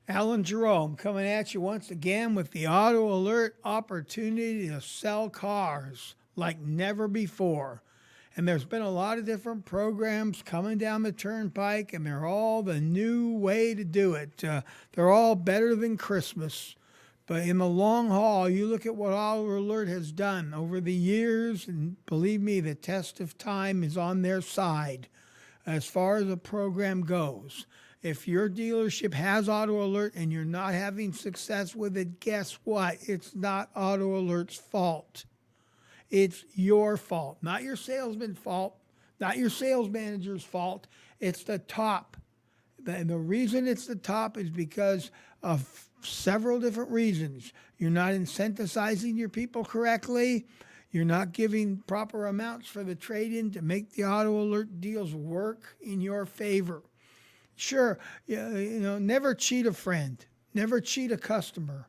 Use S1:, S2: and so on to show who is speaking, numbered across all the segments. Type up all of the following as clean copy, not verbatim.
S1: Alan Jerome coming at you once again with the auto alert opportunity to sell cars like never before. And there's been a lot of different programs coming down the turnpike, and they're all the new way to do it. They're all better than Christmas. But in the long haul, you look at what Auto Alert has done over the years, and believe me, the test of time is on their side as far as a program goes. If your dealership has Auto Alert and you're not having success with it, guess what? It's not Auto Alert's fault. It's your fault, not your salesman's fault, not your sales manager's fault. It's the top. And the reason it's the top is because of several different reasons. You're not incentivizing your people correctly. You're not giving proper amounts for the trade-in to make the Auto Alert deals work in your favor. Sure, never cheat a friend, never cheat a customer.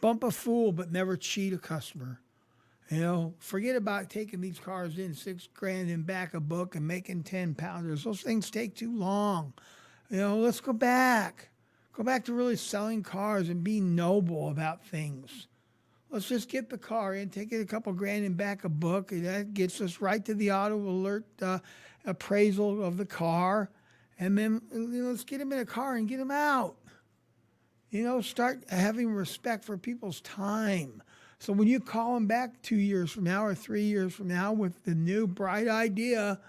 S1: Bump a fool, but never cheat a customer. Forget about taking these cars in $6,000 and back a book and making 10 pounders. Those things take too long. Let's go back. Go back to really selling cars and being noble about things. Let's just get the car in, take it a couple grand and back a book. And that gets us right to the Auto Alert appraisal of the car. And then let's get them in a car and get them out. Start having respect for people's time. So when you call them back 2 years from now or 3 years from now with the new bright idea,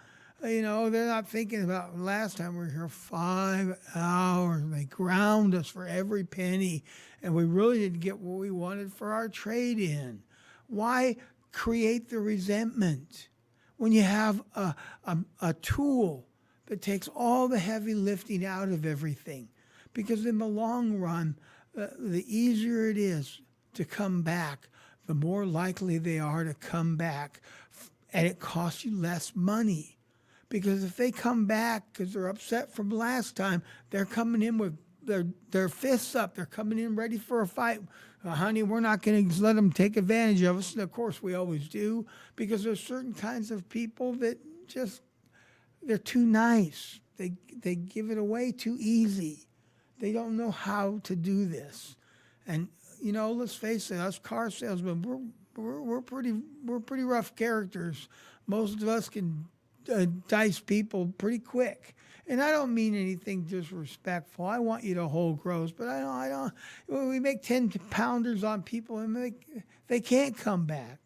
S1: they're not thinking about last time we were here 5 hours. They ground us for every penny, and we really didn't get what we wanted for our trade-in. Why create the resentment when you have a tool that takes all the heavy lifting out of everything? Because in the long run, the easier it is to come back, the more likely they are to come back, and it costs you less money. Because if they come back because they're upset from last time, they're coming in with their fists up. They're coming in ready for a fight. Honey, we're not going to let them take advantage of us. And of course, we always do, because there's certain kinds of people that just, they're too nice. They give it away too easy. They don't know how to do this. And let's face it, us car salesmen, we're pretty rough characters. Most of us can dice people pretty quick. And I don't mean anything disrespectful. I want you to hold gross, but I don't. We make 10 pounders on people, and they can't come back.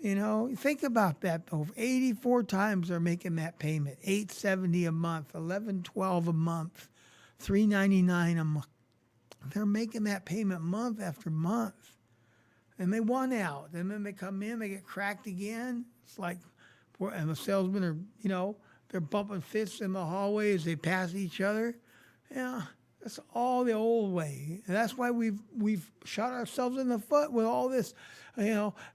S1: Think about that though. 84 times they're making that payment. $870 a month, $1112 a month, $399 a month. They're making that payment month after month, and they want out. And then they come in, they get cracked again. It's like, and the salesmen are, they're bumping fists in the hallway as they pass each other. That's all the old way. And that's why we've shot ourselves in the foot with all this.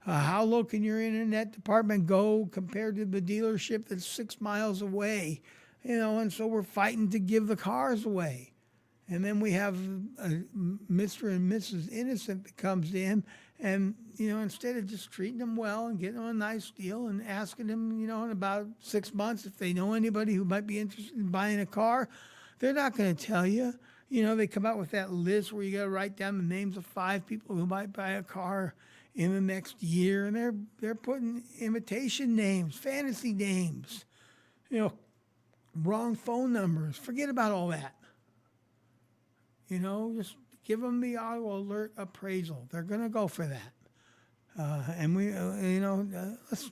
S1: How low can your internet department go compared to the dealership that's 6 miles away? And so we're fighting to give the cars away. And then we have Mr. and Mrs. Innocent that comes in, and instead of just treating them well and getting them a nice deal and asking them, in about 6 months if they know anybody who might be interested in buying a car, they're not going to tell you. They come out with that list where you got to write down the names of 5 people who might buy a car in the next year, and they're putting imitation names, fantasy names, wrong phone numbers. Forget about all that. Just give them the Auto Alert appraisal. They're going to go for that. And we, let's.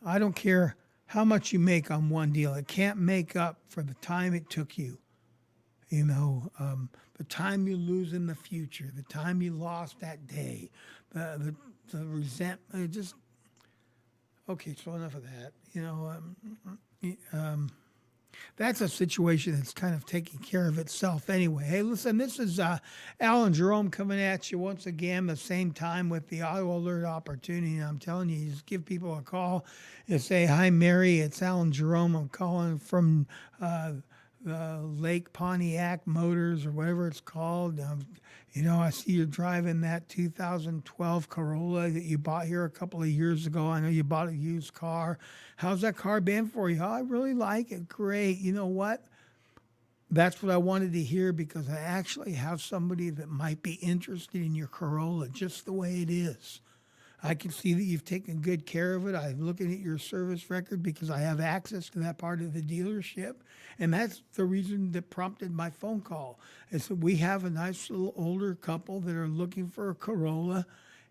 S1: I don't care how much you make on one deal. It can't make up for the time it took you. The time you lose in the future, the time you lost that day, the resentment. Just okay. So enough of that. That's a situation that's kind of taking care of itself anyway. Hey, listen, this is Alan Jerome coming at you once again, the same time with the Auto Alert opportunity. And I'm telling you, just give people a call and say, "Hi, Mary, it's Alan Jerome. I'm calling from Lake Pontiac Motors or whatever it's called. I see you're driving that 2012 Corolla that you bought here a couple of years ago. I know you bought a used car. How's that car been for you? Oh, I really like it. Great. You know what? That's what I wanted to hear because I actually have somebody that might be interested in your Corolla just the way it is. I can see that you've taken good care of it. I'm looking at your service record because I have access to that part of the dealership. And that's the reason that prompted my phone call. Is that we have a nice little older couple that are looking for a Corolla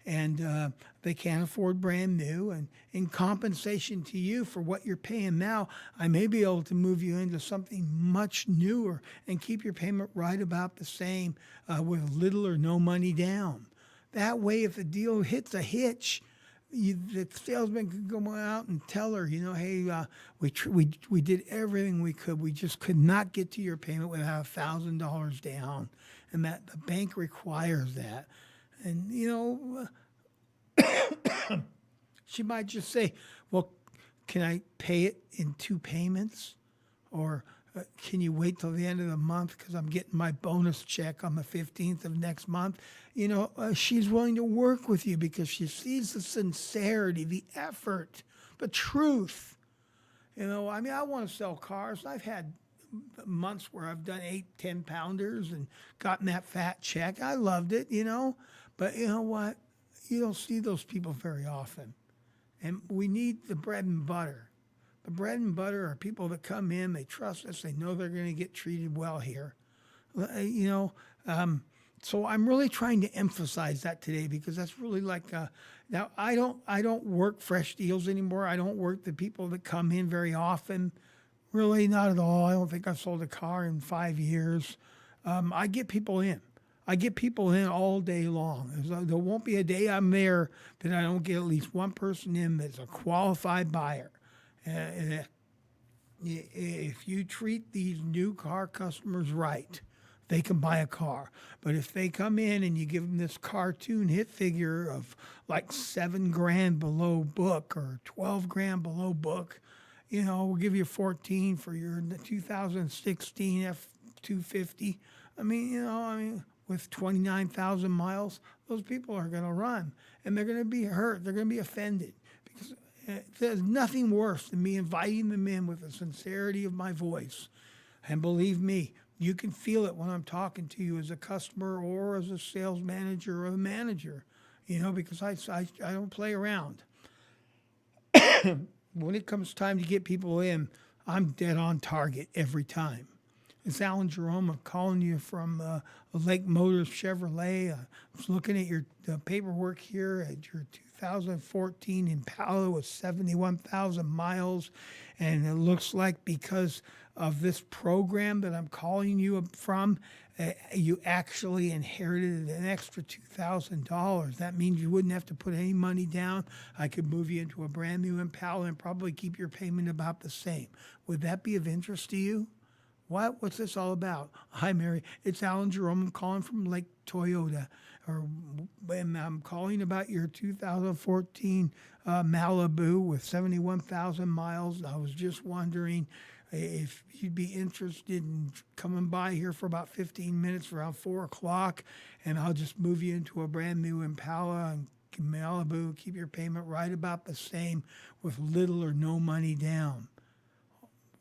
S1: and they can't afford brand new. And in compensation to you for what you're paying now, I may be able to move you into something much newer and keep your payment right about the same with little or no money down. That way, if the deal hits a hitch, the salesman can go out and tell her, hey, we did everything we could. We just could not get to your payment without $1,000 down, and that the bank requires that. And she might just say, well, can I pay it in 2 payments, or can you wait till the end of the month because I'm getting my bonus check on the 15th of next month? She's willing to work with you because she sees the sincerity, the effort, the truth. I want to sell cars. I've had months where I've done 8-10 pounders and gotten that fat check. I loved it, But you know what? You don't see those people very often. And we need the bread and butter. The bread and butter are people that come in, they trust us, they know they're going to get treated well here. So I'm really trying to emphasize that today because that's really now I don't work fresh deals anymore. I don't work the people that come in very often. Really, not at all. I don't think I've sold a car in 5 years. I get people in. I get people in all day long. There won't be a day I'm there that I don't get at least one person in that's a qualified buyer. If you treat these new car customers right, they can buy a car. But if they come in and you give them this cartoon hit figure of like $7,000 below book or $12,000 below book, we'll give you 14 for your 2016 F-250. With 29,000 miles, those people are going to run and they're going to be hurt. They're going to be offended because there's nothing worse than me inviting them in with the sincerity of my voice. And believe me, you can feel it when I'm talking to you as a customer or as a sales manager or a manager, because I don't play around. When it comes time to get people in, I'm dead on target every time. It's Alan Gerome. I'm calling you from Lake Motors Chevrolet. I was looking at your paperwork here at your 2014 Impala with 71,000 miles. And it looks like because of this program that I'm calling you from, you actually inherited an extra $2,000. That means you wouldn't have to put any money down. I could move you into a brand new Impala and probably keep your payment about the same. Would that be of interest to you? What's this all about? Hi, Mary. It's Alan Gerome. I'm calling from Lake Toyota. And I'm calling about your 2014 Malibu with 71,000 miles. I was just wondering if you'd be interested in coming by here for about 15 minutes around 4 o'clock, and I'll just move you into a brand new Impala and Malibu, keep your payment right about the same with little or no money down.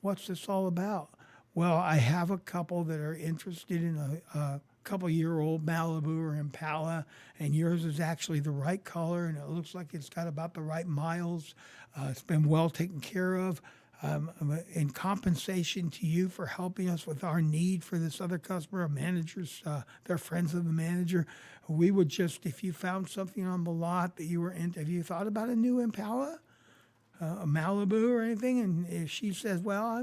S1: What's this all about? Well, I have a couple that are interested in a couple-year-old Malibu or Impala, and yours is actually the right color, and it looks like it's got about the right miles. It's been well taken care of. In compensation to you for helping us with our need for this other customer, managers, they're friends of the manager. We would just, if you found something on the lot that you were into, have you thought about a new Impala? A Malibu or anything, and if she says, well,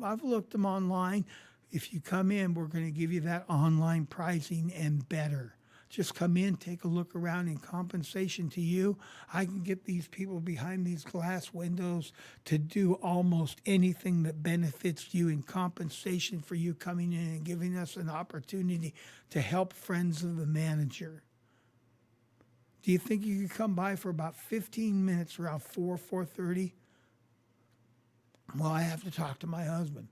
S1: I've looked them online. If you come in, we're going to give you that online pricing and better. Just come in, take a look around. In compensation to you, I can get these people behind these glass windows to do almost anything that benefits you in compensation for you coming in and giving us an opportunity to help friends of the manager. Do you think you could come by for about 15 minutes around 4:30? Well, I have to talk to my husband.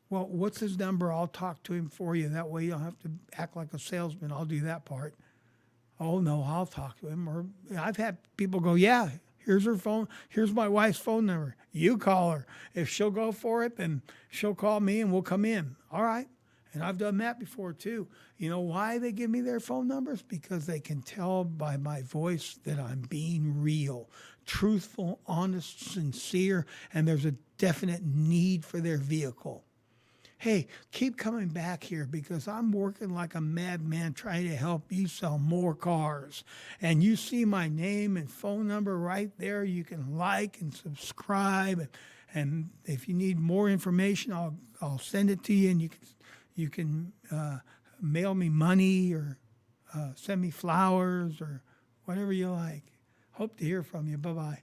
S1: Well, what's his number? I'll talk to him for you. That way you don't have to act like a salesman. I'll do that part. Oh, no, I'll talk to him. Or I've had people go, yeah, here's her phone. Here's my wife's phone number. You call her. If she'll go for it, then she'll call me and we'll come in. All right. And I've done that before too. You know why they give me their phone numbers? Because they can tell by my voice that I'm being real, truthful, honest, sincere, and there's a definite need for their vehicle. Hey, keep coming back here because I'm working like a madman trying to help you sell more cars. And you see my name and phone number right there. You can like and subscribe. And if you need more information, I'll send it to you, and you can mail me money or send me flowers or whatever you like. Hope to hear from you. Bye-bye.